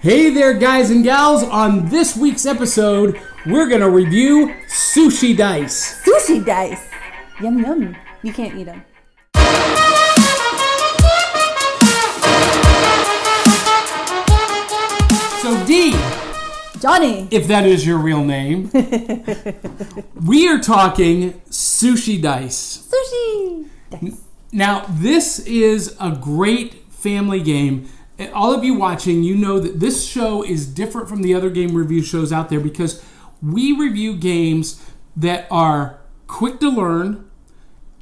Hey there, guys and gals. On this week's episode, we're going to review Sushi Dice. Sushi Dice. Yum, yum. You can't eat them. So, Dee. Johnny. If that is your real name. We are talking Sushi Dice. Sushi Dice. Now, this is a great family game. All of you watching, you know that this show is different from the other game review shows out there because we review games that are quick to learn,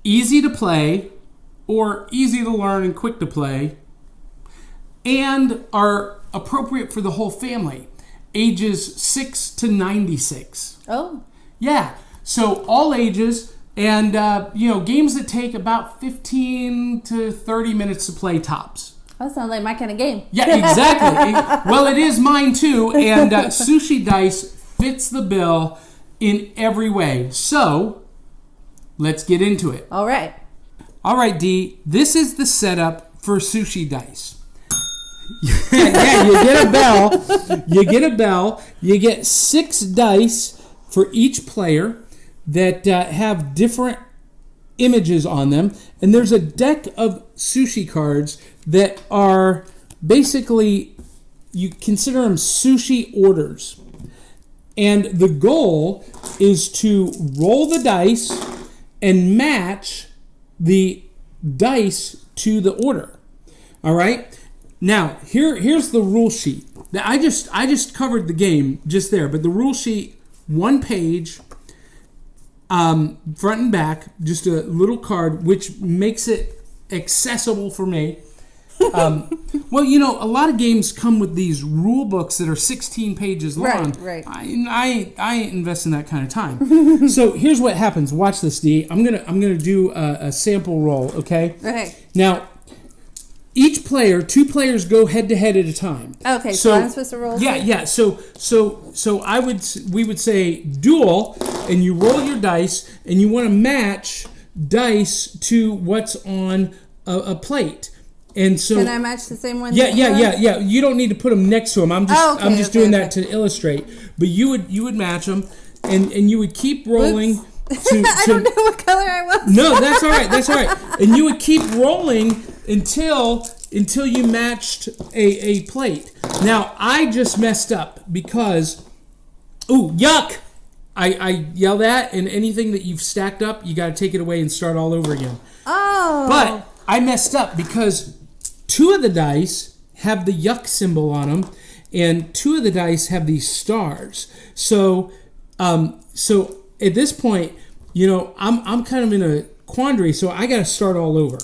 easy to play, or easy to learn and quick to play, and are appropriate for the whole family, ages 6 to 96. Oh. Yeah, so all ages, and games that take about 15 to 30 minutes to play tops. That sounds like my kind of game. Yeah, exactly. Well, it is mine too, and Sushi Dice fits the bill in every way. So, let's get into it. All right. All right, Dee, this is the setup for Sushi Dice. Yeah, you get a bell. You get 6 dice for each player that have different images on them, and there's a deck of sushi cards that are basically, you consider them sushi orders, and the goal is to roll the dice and match the dice to the order. All right, now here's the rule sheet. I just covered the game just there, but the rule sheet, 1 page, front and back, just a little card, which makes it accessible for me. Well, a lot of games come with these rule books that are 16 pages long. Right. I ain't investing that kind of time. So here's what happens. Watch this, Dee. I'm gonna do a sample roll. Okay. Okay. Now, each player, 2 players go head to head at a time. Okay, so I'm supposed to roll. Yeah. So we would say duel, and you roll your dice, and you want to match dice to what's on a plate. And so, can I match the same one? Yeah. You don't need to put them next to them. I'm just doing that to illustrate. But you would match them, and you would keep rolling. I don't know what color I was. No, that's all right. And you would keep rolling until you matched a plate. Now, I just messed up because, yuck! I yell that, and anything that you've stacked up, you got to take it away and start all over again. Oh. But I messed up because 2 of the dice have the yuck symbol on them, and 2 of the dice have these stars. So at this point, I'm kind of in a quandary, so I got to start all over,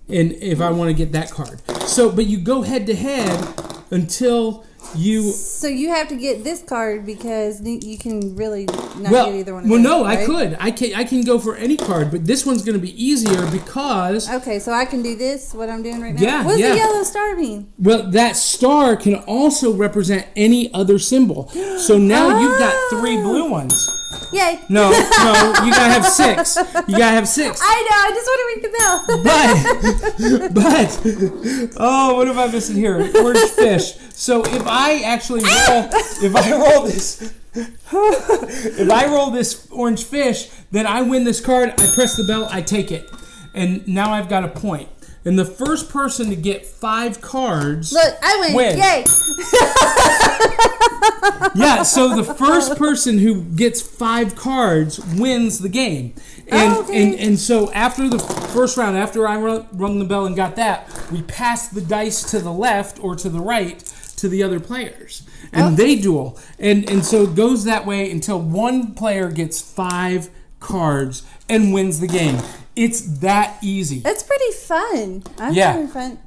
and if I want to get that card. So, but you go head to head until you. So you have to get this card because you can really not get either one of them. Well, no, right? I could. I can go for any card, but this one's going to be easier because. Okay, so I can do this. What I'm doing right now. Yeah. What does the yellow star mean? Well, that star can also represent any other symbol. So now you've got 3 blue ones. Yay. No, you gotta have 6. I know, I just want to ring the bell. But, what have I missing here? Orange fish. So if I actually roll this orange fish, then I win this card, I press the bell, I take it. And now I've got a point. And the first person to get 5 cards. Look, I win. Yay. Yeah, so the first person who gets 5 cards wins the game. And so after the first round, after I rung the bell and got that, we pass the dice to the left or to the right to the other players. And they duel. And so it goes that way until one player gets 5 cards and wins the game. It's that easy. That's pretty fun. I'm having fun.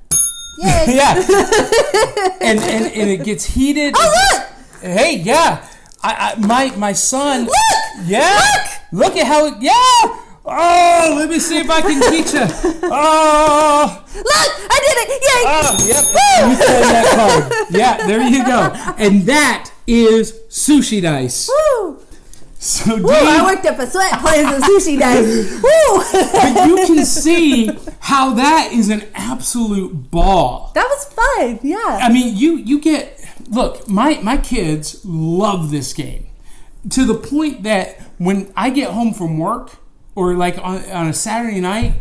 Yay. Yeah. and it gets heated. Oh, look! Hey, yeah. My son. Look! Yeah. Look at how it. Yeah. Oh, let me see if I can teach you. Oh. Look, I did it. Yay. Oh, yep. You play that card. Yeah, there you go. And that is Sushi Dice. Woo. So Woo, I worked up a sweat playing some Sushi Dice. Woo. But you can see how that is an absolute ball. That was fun. Yeah. I mean, you get look, my kids love this game to the point that when I get home from work or like on a Saturday night,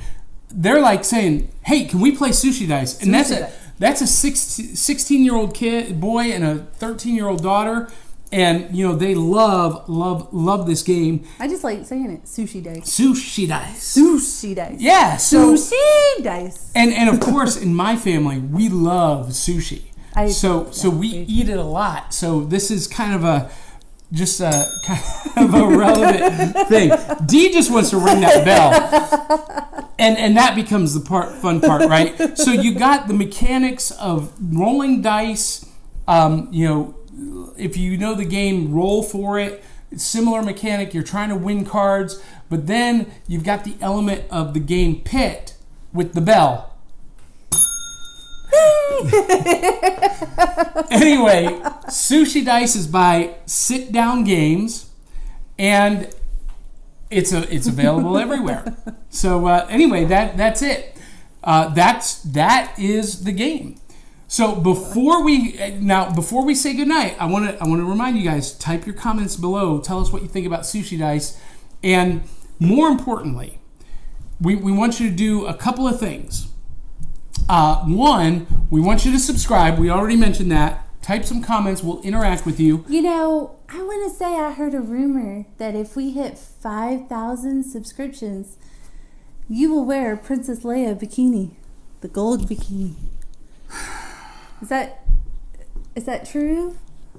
they're like saying, "Hey, can we play Sushi Dice?" And that's a 16-year-old boy and a 13-year-old daughter, and they love this game. I just like saying it, Sushi Dice. Sushi Dice. Sushi Dice. Yeah, Sushi Dice. And of course, in my family, we love sushi. So we eat it a lot. So this is kind of a relevant thing. Dee just wants to ring that bell, and that becomes the fun part, right? So you got the mechanics of rolling dice. If you know the game, roll for it. It's similar mechanic. You're trying to win cards, but then you've got the element of the game pit with the bell. Anyway, Sushi Dice is by Sit Down Games, and it's available everywhere. So anyway, that's it. That is the game. So before we say goodnight, I want to remind you guys, type your comments below. Tell us what you think about Sushi Dice, and more importantly, we want you to do a couple of things. One, we want you to subscribe. We already mentioned that. Type some comments. We'll interact with you. I want to say I heard a rumor that if we hit 5,000 subscriptions, you will wear a Princess Leia bikini, the gold bikini. Is that true?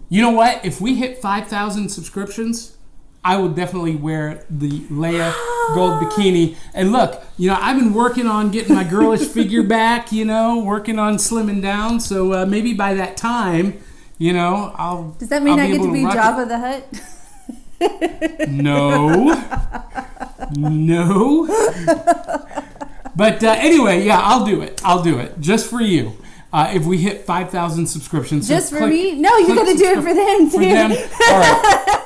You know what? If we hit 5,000 subscriptions, I will definitely wear the Leia gold bikini. And look, I've been working on getting my girlish figure back, working on slimming down. So maybe by that time, I'll. Does that mean I get to be Jabba the Hutt? No. But anyway, yeah, I'll do it. Just for you. If we hit 5,000 subscriptions. Just for me? No, you got to do it for them, too. For them? All right.